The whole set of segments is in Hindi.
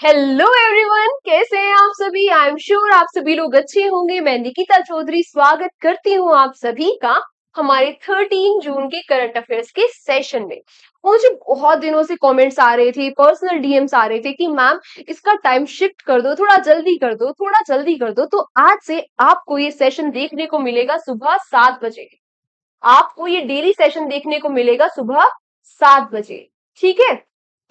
हेलो एवरीवन, कैसे हैं आप सभी। आई एम श्योर आप सभी लोग अच्छे होंगे। मैं निकिता चौधरी स्वागत करती हूँ आप सभी का हमारे 13 जून के करंट अफेयर्स के सेशन में। मुझे बहुत दिनों से कमेंट्स आ रहे थे, पर्सनल डीएम्स आ रहे थे कि मैम इसका टाइम शिफ्ट कर दो, थोड़ा जल्दी कर दो, थोड़ा जल्दी कर दो। तो आज से आपको ये सेशन देखने को मिलेगा सुबह 7 बजे। आपको ये डेली सेशन देखने को मिलेगा सुबह 7 बजे। ठीक है,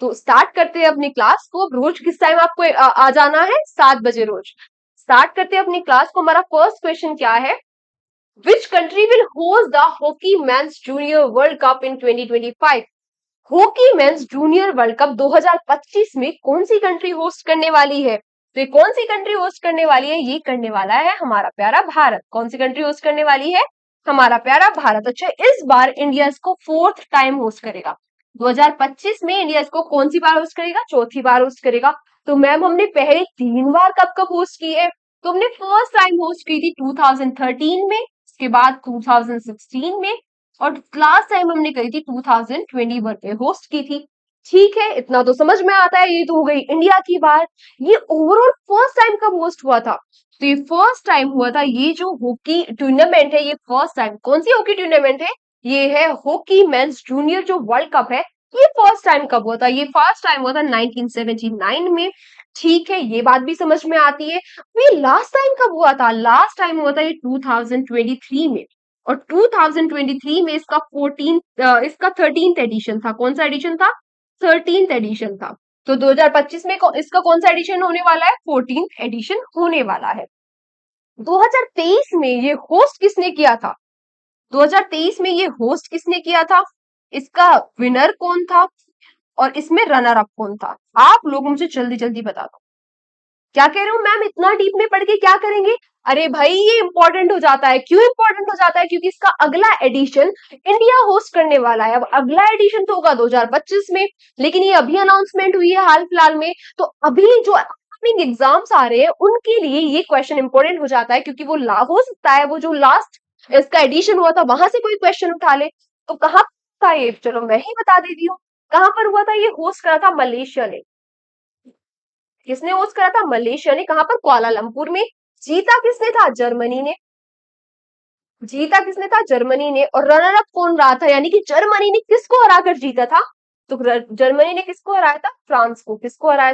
तो स्टार्ट करते हैं अपनी क्लास को। अब रोज किस टाइम आपको आ जाना है? 7 बजे रोज। स्टार्ट करते हैं अपनी क्लास को। हमारा फर्स्ट क्वेश्चन क्या है? Which country will host the hockey mains junior world cup in 2025? Hockey mains junior world cup 2025 में कौन सी कंट्री होस्ट करने वाली है? तो ये कौन सी कंट्री होस्ट करने वाली है? ये करने वाला है हमारा प्यारा भारत। कौन सी कंट्री होस्ट करने वाली है? हमारा प्यारा भारत। अच्छा, इस बार इंडिया इसको फोर्थ टाइम होस्ट करेगा। 2025 में इंडिया इसको कौन सी बार होस्ट करेगा? चौथी बार होस्ट करेगा। तो मैम हमने पहले 3 बार कब कब होस्ट की है? तो हमने फर्स्ट टाइम होस्ट की थी 2013 में, उसके बाद 2016 में, और लास्ट टाइम हमने करी थी 2021 में होस्ट की थी। ठीक है, इतना तो समझ में आता है। ये तो हो गई इंडिया की बात। ये ओवरऑल फर्स्ट टाइम कब होस्ट हुआ था? तो ये फर्स्ट टाइम हुआ था, ये जो हॉकी टूर्नामेंट है, ये फर्स्ट टाइम कौन सी हॉकी टूर्नामेंट है? ये है हॉकी मेंस जूनियर जो वर्ल्ड कप है। ये फर्स्ट टाइम कब हुआ था? ये फर्स्ट टाइम हुआ था 1979 में। ठीक है, ये बात भी समझ में आती है। ये लास्ट टाइम कब हुआ था? लास्ट टाइम हुआ था ये 2023 में। और 2023 में इसका 13th एडिशन था। कौन सा एडिशन था? 13th एडिशन था। तो 2025 में इसका कौन सा एडिशन होने वाला है? 14th एडिशन होने वाला है। 2023 में ये होस्ट किसने किया था? 2023 में ये होस्ट किसने किया था? इसका विनर कौन था? और इसमें रनर अप कौन था? आप लोग मुझे जल्दी जल्दी बता दो। क्या कह रहे हो मैम, इतना डीप में पढ़ के क्या करेंगे? अरे भाई, ये इंपॉर्टेंट हो जाता है। क्यों इंपॉर्टेंट हो जाता है? क्योंकि इसका अगला एडिशन इंडिया होस्ट करने वाला है। अब अगला एडिशन तो होगा 2025 में, लेकिन ये अभी अनाउंसमेंट हुई है हाल फिलहाल में। तो अभी जो अपकमिंग एग्जाम्स आ रहे हैं उनके लिए ये क्वेश्चन इंपॉर्टेंट हो जाता है, क्योंकि वो हो सकता है वो जो लास्ट इसका एडिशन हुआ था वहां से कोई क्वेश्चन उठा ले। तो कहाँ था ये? चलो मैं ही बता देती हूँ। कहाँ पर हुआ था? ये होस्ट करा था मलेशिया ने। किसने होस्ट करा था? मलेशिया ने। कहां पर? कुआलालंपुर में। जीता किसने था? जर्मनी ने। जीता किसने था? जर्मनी ने। और रनर अप कौन रहा था? यानी कि जर्मनी ने किसको हराकर जीता था? तो जर्मनी ने किसको हराया था? फ्रांस को। किसको हराया?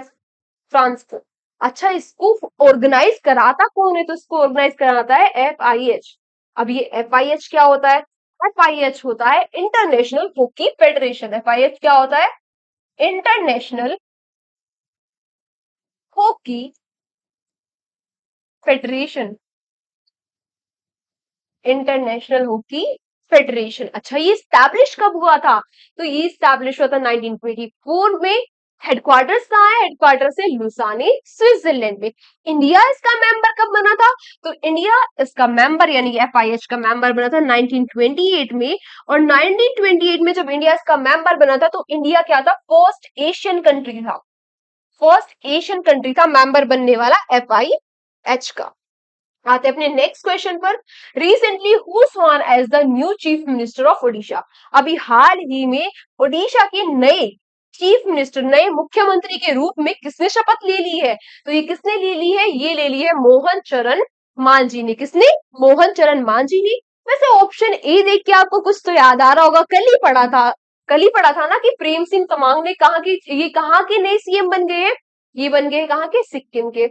फ्रांस को। अच्छा, इसको ऑर्गेनाइज कराता कौन है? तो इसको ऑर्गेनाइज कराता है FIH। अब ये FIH क्या होता है? FIH होता है इंटरनेशनल हॉकी फेडरेशन। FIH क्या होता है? International hockey federation. International hockey federation. अच्छा, ये स्टैब्लिश कब हुआ था? तो ये स्टैब्लिश हुआ था 1924 में। हेडक्वार्टर्स कहाँ है? हेडक्वार्टर्स है लुसाने, स्विट्जरलैंड में। इंडिया इसका मेंबर कब बना था? तो इंडिया इसका मेंबर यानी कि FIH का मेंबर बना था 1928 में। और 1928 में जब इंडिया इसका मेंबर बना था तो इंडिया क्या था? फर्स्ट एशियन कंट्री था। फर्स्ट एशियन कंट्री था मेंबर बनने वाला FIH का। आते हैं अपने नेक्स्ट क्वेश्चन पर। Recently who sworn as the new chief minister of Odisha? अभी हाल ही में ओडिशा के नए चीफ मिनिस्टर, नए मुख्यमंत्री के रूप में किसने शपथ ले ली है? तो ये किसने ले ली है? ये ले ली है मोहन चरण मांझी ने। किसने? मोहन चरण मांझी ने। वैसे ऑप्शन ए देख के आपको कुछ तो याद आ रहा होगा, कल ही पढ़ा था ना कि प्रेम सिंह तमांग ने कहा कि ये कहाँ के नए सीएम बन गए हैं? ये बन गए कहाँ के? सिक्किम के।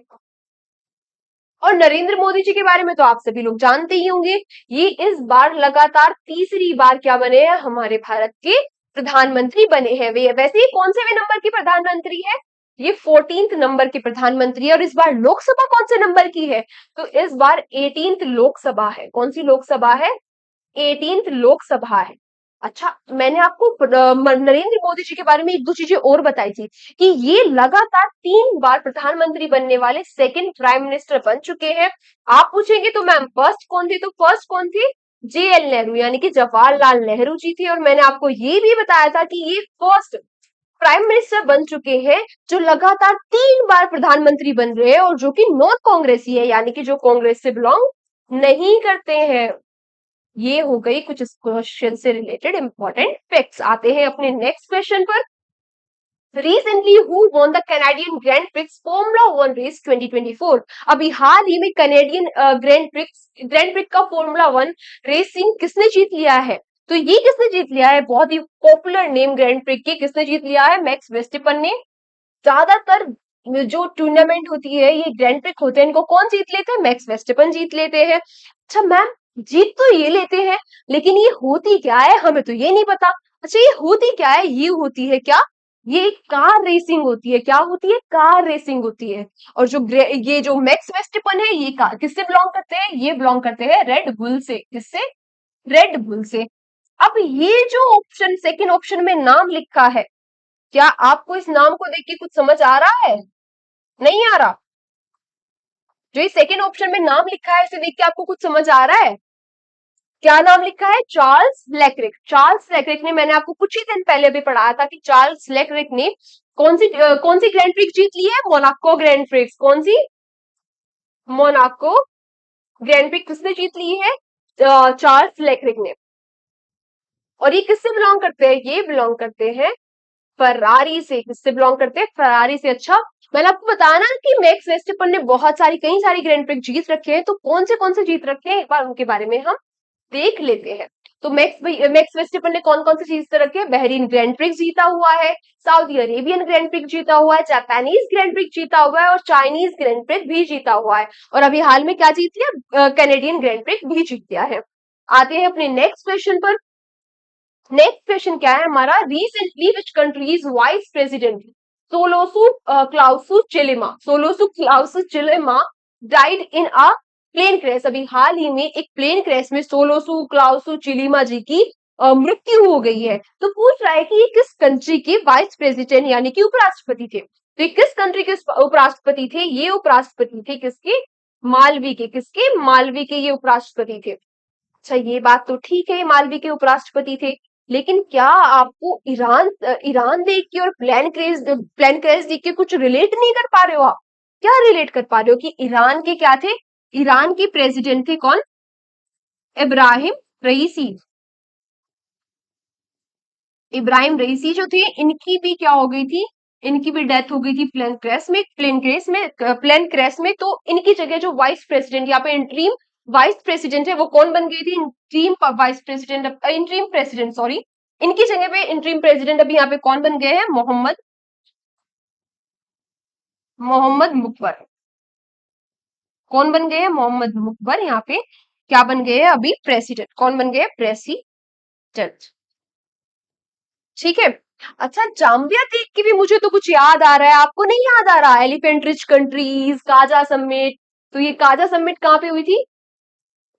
और नरेंद्र मोदी जी के बारे में तो आप सभी लोग जानते ही होंगे। ये इस बार लगातार तीसरी बार क्या बने हैं? हमारे भारत के प्रधानमंत्री बने हैं। वे वैसे ही कौन से वे नंबर के प्रधानमंत्री है? ये 14th नंबर के प्रधानमंत्री है। और इस बार लोकसभा कौन से नंबर की है? तो इस बार 18th लोकसभा है। कौन सी लोकसभा है? 18th लोकसभा है। अच्छा, मैंने आपको नरेंद्र मोदी जी के बारे में एक दो चीजें और बताई थी कि ये लगातार 3 बार प्रधानमंत्री बनने वाले सेकंड प्राइम मिनिस्टर बन चुके हैं। आप पूछेंगे तो मैम फर्स्ट कौन थे? तो फर्स्ट कौन थे? JL नेहरू यानी कि जवाहरलाल नेहरू जी थे। और मैंने आपको ये भी बताया था कि ये फर्स्ट प्राइम मिनिस्टर बन चुके हैं जो लगातार 3 बार प्रधानमंत्री बन रहे हैं और जो कि नॉन कांग्रेसी है, यानी कि जो कांग्रेस से बिलोंग नहीं करते हैं। ये हो गई कुछ इस क्वेश्चन से रिलेटेड इंपॉर्टेंट फैक्ट्स। आते हैं अपने नेक्स्ट क्वेश्चन पर। Recently who won the Canadian grand prix formula 1 race 2024? अभी हाल ही में कैनेडियन ग्रैंड प्रिक्स का फॉर्मूला 1 रेसिंग किसने जीत लिया है? तो ये किसने जीत लिया है? बहुत ही पॉपुलर नेम ग्रैंड प्रिक्स की किसने जीत लिया है? मैक्स वेस्टरपेन ने। ज्यादातर जो टूर्नामेंट होती है, ये ग्रैंड प्रिक्स होते हैं, इनको कौन जीत लेते हैं? मैक्स वेस्टरपेन जीत लेते हैं। अच्छा मैम, जीत तो ये लेते हैं, लेकिन ये होती क्या है? हमें तो ये नहीं पता। अच्छा, ये होती क्या है? ये होती है क्या? ये कार रेसिंग होती है। क्या होती है? कार रेसिंग होती है। और ये जो मैक्स वेस्टरपेन है, ये कार किससे बिलोंग करते हैं? ये बिलोंग करते हैं रेड बुल से। किससे? रेड बुल से। अब ये जो ऑप्शन, सेकंड ऑप्शन में नाम लिखा है, क्या आपको इस नाम को देख के कुछ समझ आ रहा है? नहीं आ रहा? जो ये सेकंड ऑप्शन में नाम लिखा है, इसे देख के आपको कुछ समझ आ रहा है? क्या नाम लिखा है? चार्ल्स लेक्रिक। चार्ल्स लेक्रिक ने, मैंने आपको कुछ ही दिन पहले भी पढ़ाया था कि चार्ल्स लेक्रिक ने कौन सी ग्रैंड प्रिक्स जीत ली है? Monaco grand prix. कौन सी? मोनाको ग्रैंड प्रिक्स किसने जीत ली है? चार्ल्स लेक्रिक ने। और ये किससे बिलोंग करते हैं? ये बिलोंग करते हैं फरारी से। किससे बिलोंग करते हैं? फरारी से। अच्छा, मैंने आपको बताया ना कि मैक्स वेस्टरपेन ने कई सारी ग्रैंड प्रिक्स जीत रखे हैं, तो कौन से जीत रखे हैं, एक बार उनके बारे में हम देख लेते हैं। तो मैक्स वेस्टरपेन ने कौन कौन से जीत रखे हैं? बहरीन ग्रैंड प्रिक्स जीता हुआ है, सऊदी अरेबियन ग्रैंड प्रिक्स जीता हुआ है, जापानीज ग्रैंड प्रिक्स जीता हुआ है, और चाइनीज ग्रैंड प्रिक्स भी जीता हुआ है। और अभी हाल में क्या जीत लिया? कैनेडियन ग्रैंड प्रिक्स भी जीत लिया है। आते हैं अपने नेक्स्ट क्वेश्चन पर। नेक्स्ट क्वेश्चन क्या है हमारा? Recently which countries vice president Saulos Klaus Chilima, died in a plane crash. अभी हाल ही में एक प्लेन क्रैश में सोलोसु क्लाउसु चिलिमा जी की मृत्यु हो गई है। तो पूछ रहा है कि ये किस कंट्री के वाइस प्रेसिडेंट यानी कि उपराष्ट्रपति थे? तो ये किस कंट्री के उपराष्ट्रपति थे? ये उपराष्ट्रपति थे किसके? मालवी के। किसके? मालवी के ये उपराष्ट्रपति थे। अच्छा, ये बात तो ठीक है, मालवी के उपराष्ट्रपति थे, लेकिन क्या आपको ईरान देख के और प्लान क्रैश देख के कुछ रिलेट नहीं कर पा रहे हो आप? क्या रिलेट कर पा रहे हो कि ईरान के क्या थे? ईरान के प्रेसिडेंट थे कौन? इब्राहिम रईसी। इब्राहिम रईसी जो थे, इनकी भी क्या हो गई थी? इनकी भी डेथ हो गई थी प्लेन क्रैश में। तो इनकी जगह जो वाइस प्रेसिडेंट, यहाँ पे इंटरिम वाइस प्रेसिडेंट है, वो कौन बन गई थी? Interim president, sorry. इनकी जगह पे इंटरिम प्रेसिडेंट अभी यहाँ पे कौन बन गए हैं? मोहम्मद मोहम्मद मुकबर। कौन बन गए हैं? मोहम्मद मुकबर यहाँ पे क्या बन गए हैं अभी? प्रेसिडेंट। कौन बन गए? प्रेसिडेंट। ठीक है। अच्छा, जाम्बिया देख के भी मुझे तो कुछ याद आ रहा है, आपको नहीं याद आ रहा? Elephant rich countries, Kaza summit. तो ये काजा समिट कहाँ पे हुई थी?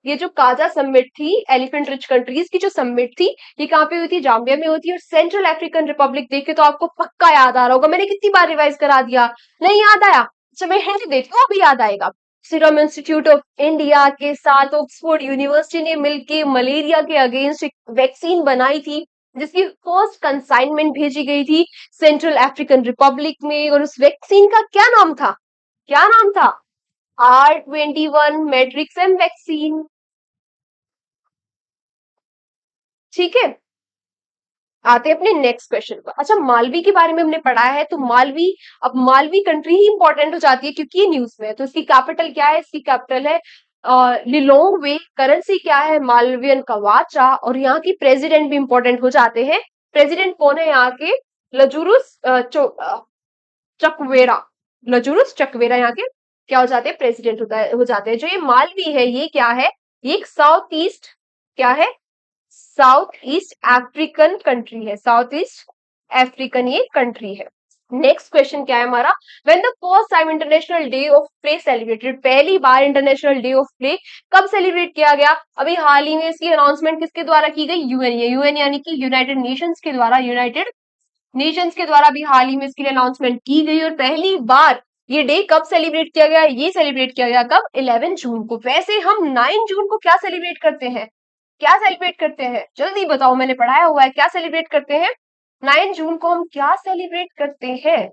ये जो काजा समिट थी, एलिफेंट रिच कंट्रीज की जो समिट थी, ये कहाँ पे हुई थी? जाम्बिया में हुई थी। और सेंट्रल अफ्रीकन रिपब्लिक देख के तो आपको पक्का याद आ रहा होगा, मैंने कितनी बार रिवाइज करा दिया। नहीं याद आया? अच्छा, मैं हिंट देती हूँ, अभी याद आएगा। सीरम इंस्टीट्यूट ऑफ इंडिया के साथ ऑक्सफोर्ड यूनिवर्सिटी ने मिलकर मलेरिया के अगेंस्ट एक वैक्सीन बनाई थी, जिसकी फर्स्ट कंसाइनमेंट भेजी गई थी सेंट्रल अफ्रीकन रिपब्लिक में। और उस वैक्सीन का क्या नाम था? क्या नाम था? R21 matrix M vaccine. ठीक है। आते हैं अपने नेक्स्ट क्वेश्चन पर। अच्छा, मालवी के बारे में हमने पढ़ा है, तो मालवी, अब मालवी कंट्री ही इंपॉर्टेंट हो जाती है क्योंकि ये न्यूज में है। तो इसकी कैपिटल क्या है? इसकी कैपिटल है लिलोंगवे। करेंसी क्या है? मालवियन कवाचा। और यहाँ की प्रेसिडेंट भी इंपॉर्टेंट हो जाते हैं। प्रेसिडेंट कौन है यहाँ के? लजूरुस चकवेरा। लजूरुस चकवेरा यहाँ के क्या हो जाते हैं? प्रेसिडेंट हो जाते हैं। जो ये मालवी है, ये क्या है? ये एक साउथ ईस्ट, क्या है? साउथ ईस्ट अफ्रीकन कंट्री है। साउथ ईस्ट अफ्रीकन ये कंट्री है। नेक्स्ट क्वेश्चन क्या है हमारा? When the first time international day of play celebrated, पहली बार इंटरनेशनल डे ऑफ प्ले कब सेलिब्रेट किया गया? अभी हाल ही में इसकी अनाउंसमेंट किसके द्वारा की गई? यूएन यानी कि यूनाइटेड नेशंस के द्वारा। यूनाइटेड नेशंस के द्वारा भी हाल ही में इसके लिए अनाउंसमेंट की गई। और पहली बार ये डे कब सेलिब्रेट किया गया? ये सेलिब्रेट किया गया कब? 11 जून को। वैसे हम 9 जून को क्या सेलिब्रेट करते हैं? क्या सेलिब्रेट करते हैं? जल्दी बताओ, मैंने पढ़ाया हुआ है। क्या सेलिब्रेट करते हैं 9 जून को? हम क्या सेलिब्रेट करते हैं?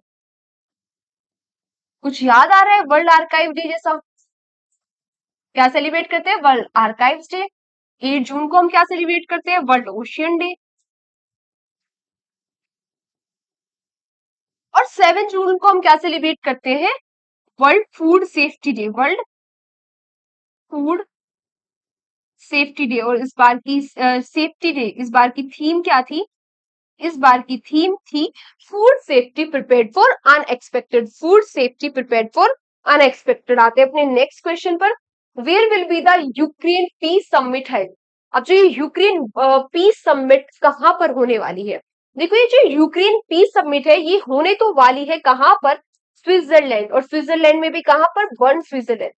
कुछ याद आ रहा है? वर्ल्ड आर्काइव डे जैसा। क्या सेलिब्रेट करते हैं? World archive day. 8 जून को हम क्या सेलिब्रेट करते हैं? World ocean day. और 7 जून को हम क्या सेलिब्रेट करते हैं? World food safety day, world food safety day. और इस बार की सेफ्टी डे, इस बार की थीम क्या थी? इस बार की थीम थी food safety prepared for unexpected, food safety prepared for unexpected. आते हैं अपने नेक्स्ट क्वेश्चन पर। Where will be the Ukraine peace summit है? अब जो ये यूक्रेन पीस समिट कहां पर होने वाली है? देखो ये जो यूक्रेन पीस समिट है ये होने तो वाली है कहां पर? स्विट्जरलैंड। और स्विट्जरलैंड में भी कहां पर? Burn, Switzerland.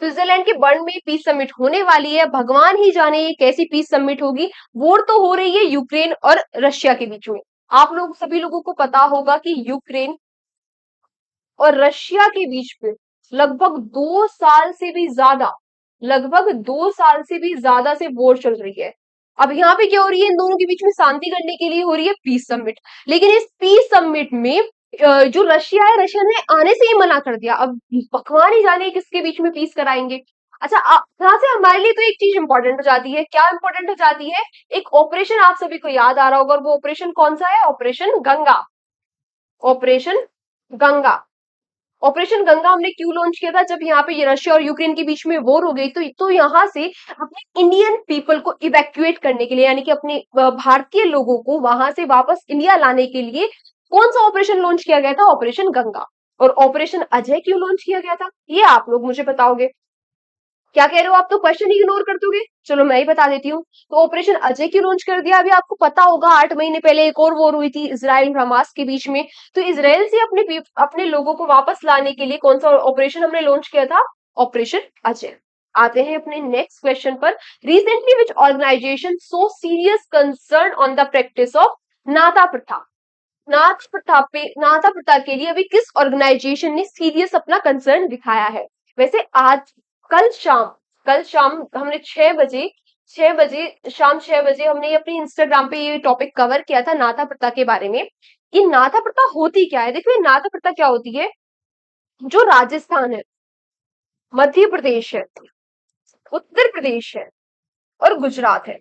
स्विट्जरलैंड के बर्न में पीस समिट होने वाली है। भगवान ही जाने ये कैसी पीस समिट होगी। वोर तो हो रही है यूक्रेन और रशिया के बीच में। आप लोग सभी लोगों को पता होगा कि यूक्रेन और रशिया के बीच में लगभग 2 साल से भी ज्यादा, लगभग 2 साल से भी ज्यादा से वॉर चल रही है। अब यहाँ पे क्या हो रही है? इन दोनों के बीच में शांति करने के लिए हो रही है पीस समिट। लेकिन इस पीस समिट में जो रशिया है, रशिया ने आने से ही मना कर दिया। अब भगवान ही जाने किसके बीच में पीस कराएंगे। अच्छा, यहाँ से हमारे लिए तो एक चीज इंपॉर्टेंट हो जाती है। क्या इंपॉर्टेंट हो जाती है? एक ऑपरेशन आप सभी को याद आ रहा होगा, और वो ऑपरेशन कौन सा है? Operation Ganga. Operation Ganga. Operation Ganga हमने क्यों लॉन्च किया था? जब यहाँ पे ये रशिया और यूक्रेन के बीच में वॉर हो गई तो यहाँ से अपने इंडियन पीपल को इवैक्यूएट करने के लिए, यानी कि अपने भारतीय लोगों को वहां से वापस इंडिया लाने के लिए कौन सा ऑपरेशन लॉन्च किया गया था? ऑपरेशन गंगा। और ऑपरेशन अजय क्यों लॉन्च किया गया था? ये आप लोग मुझे बताओगे। क्या कह रहे हो? आप तो क्वेश्चन इग्नोर कर दोगे। चलो मैं ही बता देती हूँ। तो ऑपरेशन अजय क्यों लॉन्च कर दिया? अभी आपको पता होगा 8 महीने पहले एक और वॉर हुई थी इजराइल और हमास के बीच में। तो इजराइल से अपने लोगों को वापस लाने के लिए कौन सा ऑपरेशन हमने लॉन्च किया था? ऑपरेशन अजय। आते हैं अपने नेक्स्ट क्वेश्चन पर। Recently which organisation so serious concern on the practice of nata pratha? नाता प्रथा के लिए अभी किस ऑर्गेनाइजेशन ने सीरियस अपना कंसर्न दिखाया है? वैसे आज, कल शाम, कल शाम हमने 6 बजे, 6 बजे, शाम 6 बजे हमने अपनी इंस्टाग्राम पे ये टॉपिक कवर किया था नाथा प्रथा के बारे में। ये नाथा प्रथा होती क्या है? देखो ये नाथा प्रथा क्या होती है? जो राजस्थान है, मध्य प्रदेश है, उत्तर प्रदेश है और गुजरात है,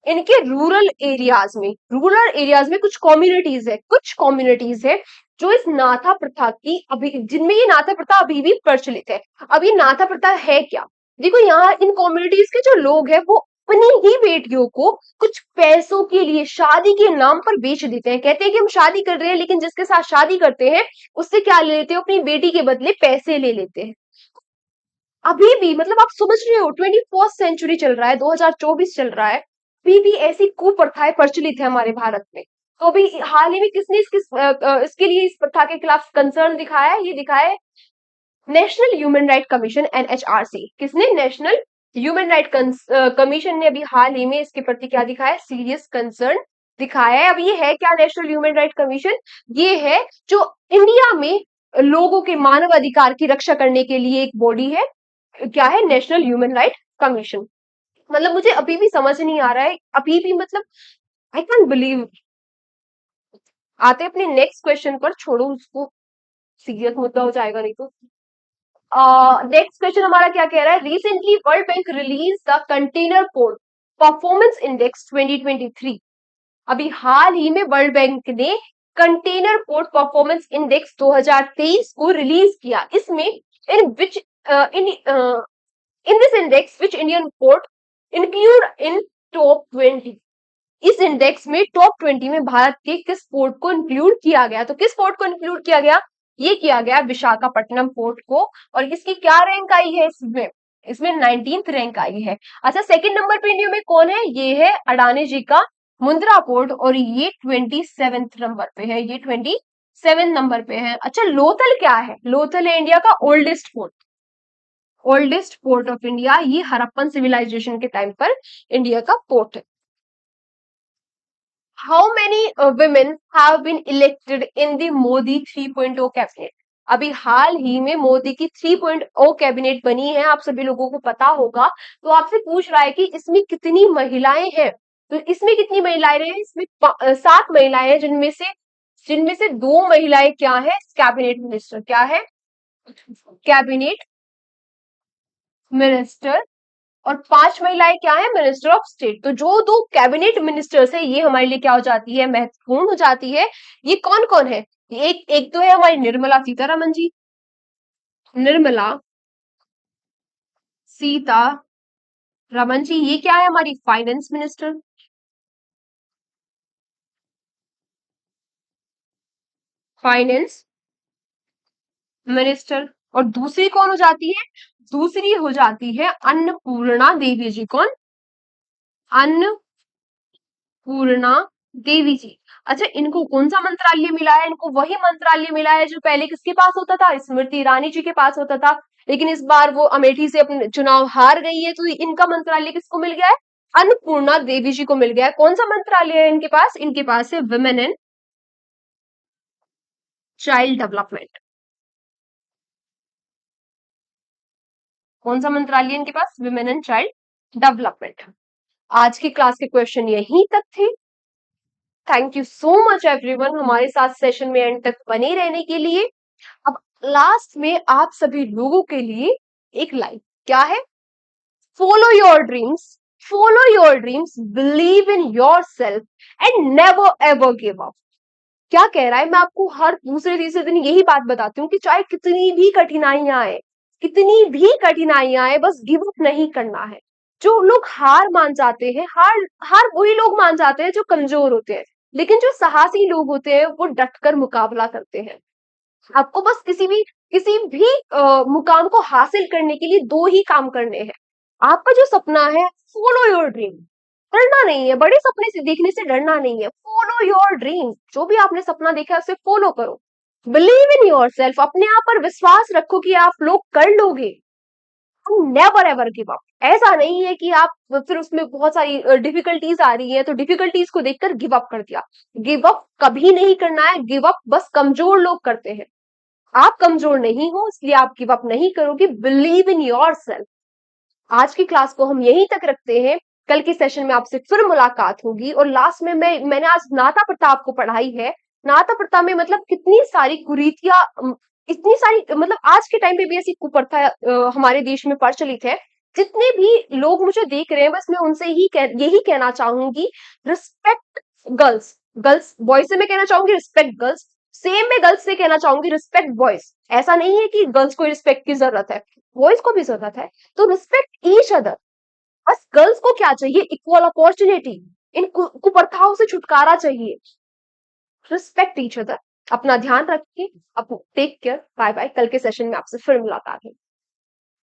इनके रूरल एरियाज में कुछ कम्युनिटीज है, कुछ कम्युनिटीज है जो इस नाथा प्रथा की अभी, जिनमें ये नाथा प्रथा अभी भी प्रचलित है। अब ये नाथा प्रथा है क्या? देखो यहाँ इन कम्युनिटीज के जो लोग हैं वो अपनी ही बेटियों को कुछ पैसों के लिए शादी के नाम पर बेच देते हैं। कहते हैं कि हम शादी कर रहे हैं, लेकिन जिसके साथ शादी करते हैं उससे क्या ले लेते हैं? अपनी बेटी के बदले पैसे ले लेते हैं। अभी भी, मतलब आप समझ रहे हो, 21st सेंचुरी चल रहा है, 2024 चल रहा है, अभी भी ऐसी कुप्रथाएं प्रचलित है हमारे भारत में। तो अभी हाल ही में किसने इसके लिए, इस प्रथा के खिलाफ कंसर्न दिखाया है? ये दिखाया है national human right commission, NHRC। किसने? नेशनल ह्यूमन राइट कमीशन ने अभी हाल ही में इसके प्रति क्या दिखाया? सीरियस कंसर्न दिखाया है। अब ये है क्या नेशनल ह्यूमन राइट कमीशन? ये है जो इंडिया में लोगों के मानव अधिकार की रक्षा करने के लिए एक बॉडी है। क्या है? National human right commission. मतलब मुझे अभी भी समझ नहीं आ रहा है, अभी भी, मतलब आई कैन बिलीव। आते अपने नेक्स्ट क्वेश्चन पर, छोड़ो उसको, सीरियस मुद्दा हो जाएगा नहीं तो। नेक्स्ट क्वेश्चन हमारा क्या कह रहा है? Recently World Bank release the container port performance index 2023। अभी हाल ही में वर्ल्ड बैंक ने कंटेनर पोर्ट परफॉर्मेंस इंडेक्स 2023 को रिलीज किया। इसमें in which in this index which Indian port include in top 20। इस इंडेक्स में टॉप 20 में भारत के किस पोर्ट को इंक्लूड किया गया? तो किस पोर्ट को इंक्लूड किया गया? ये किया गया विशाखापट्टनम पोर्ट को। और इसकी क्या रैंक आई है इसमें? इसमें 19th रैंक आई है। अच्छा, सेकंड नंबर पे इंडिया में कौन है? ये है अडानी जी का मुंद्रा पोर्ट, और ये 27th नंबर पे है, ये 27 नंबर पे है। अच्छा, लोथल क्या है? लोथल है इंडिया का oldest port, oldest port of India. ये हड़प्पन सिविलाइजेशन के टाइम पर इंडिया का पोर्ट है। How many women have been elected in the Modi 3.0 cabinet? अभी हाल ही में मोदी की 3.0 कैबिनेट बनी है, आप सभी लोगों को पता होगा। तो आपसे पूछ रहा है कि इसमें कितनी महिलाएं हैं? तो इसमें कितनी महिलाएं हैं? इसमें 7 महिलाएं हैं, जिनमें से 2 महिलाएं क्या है? Cabinet minister. क्या है? Cabinet minister. और 5 महिलाएं क्या है, मिनिस्टर ऑफ स्टेट। तो जो दो कैबिनेट मिनिस्टर्स है ये हमारे लिए क्या हो जाती है, महत्वपूर्ण हो जाती है। ये कौन कौन है, एक एक तो है हमारी निर्मला सीतारमन जी, निर्मला सीतारमन जी, ये क्या है, हमारी फाइनेंस मिनिस्टर, फाइनेंस मिनिस्टर। और दूसरी कौन हो जाती है, दूसरी हो जाती है अन्नपूर्णा देवी जी। कौन, अन्नपूर्णा देवी जी। अच्छा, इनको कौन सा मंत्रालय मिला है, इनको वही मंत्रालय मिला है जो पहले किसके पास होता था, स्मृति ईरानी जी के पास होता था। लेकिन इस बार वो अमेठी से अपने चुनाव हार गई है, तो इनका मंत्रालय किसको मिल गया है, अन्नपूर्णा देवी जी को मिल गया है। कौन सा मंत्रालय है इनके पास, इनके पास है वुमेन एंड चाइल्ड डेवलपमेंट। कौन सा मंत्रालय है इनके पास, वुमेन एंड चाइल्ड डेवलपमेंट। आज की क्लास के क्वेश्चन यहीं तक थे। Thank you so much everyone हमारे साथ सेशन में एंड तक बने रहने के लिए। अब लास्ट में आप सभी लोगों के लिए एक लाइन क्या है, follow your dreams, follow your dreams, believe in your self and never ever give up. क्या कह रहा है, मैं आपको हर दूसरे तीसरे दिन यही बात बताती हूँ कि चाहे कितनी भी कठिनाइयां आए, कितनी भी कठिनाइयां आए, बस गिव अप नहीं करना है। जो लोग हार मान जाते हैं, हार हार वही लोग मान जाते हैं जो कमजोर होते हैं, लेकिन जो साहसी लोग होते हैं वो डटकर मुकाबला करते हैं। आपको बस किसी भी मुकाम को हासिल करने के लिए दो ही काम करने हैं। आपका जो सपना है, फॉलो योर ड्रीम, डरना नहीं है, बड़े सपने से देखने से डरना नहीं है, फॉलो योर ड्रीम, जो भी आपने सपना देखा है उसे फॉलो करो। बिलीव इन योर सेल्फ, अपने आप पर विश्वास रखो कि आप लोग कर लोगे। नेवर एवर गिव अप, ऐसा नहीं है कि आप फिर उसमें बहुत सारी डिफिकल्टीज आ रही है तो डिफिकल्टीज को देखकर गिव अप कर दिया। गिव अप कभी नहीं करना है, गिव अप बस कमजोर लोग करते हैं। आप कमजोर नहीं हो इसलिए आप गिव अप नहीं करोगे, बिलीव इन योर सेल्फ। आज की क्लास को हम यहीं तक रखते हैं, कल के सेशन में आपसे फिर मुलाकात होगी। और लास्ट में मैंने आज नाता प्रताप को पढ़ाई है। नाता प्रताप में मतलब कितनी सारी कुरीतियां, इतनी सारी, मतलब आज के टाइम पे भी ऐसी कुप्रथा हमारे देश में प्रचलित है। जितने भी लोग मुझे देख रहे हैं, बस मैं उनसे यही कहना चाहूंगी, रिस्पेक्ट गर्ल्स, गर्ल्स बॉयज से मैं कहना चाहूंगी रिस्पेक्ट गर्ल्स, सेम मैं गर्ल्स से कहना चाहूंगी रिस्पेक्ट बॉयज। ऐसा नहीं है कि गर्ल्स को रिस्पेक्ट की जरूरत है, बॉयज को भी जरूरत है। तो रिस्पेक्ट ईच अदर। बस गर्ल्स को क्या चाहिए, इक्वल अपॉर्चुनिटी, इन कुप्रथाओं से छुटकारा चाहिए। Respect each other. अपना ध्यान रखिए, अपना टेक केयर, बाय बाय। कल के सेशन में आपसे फिर मुलाकात है।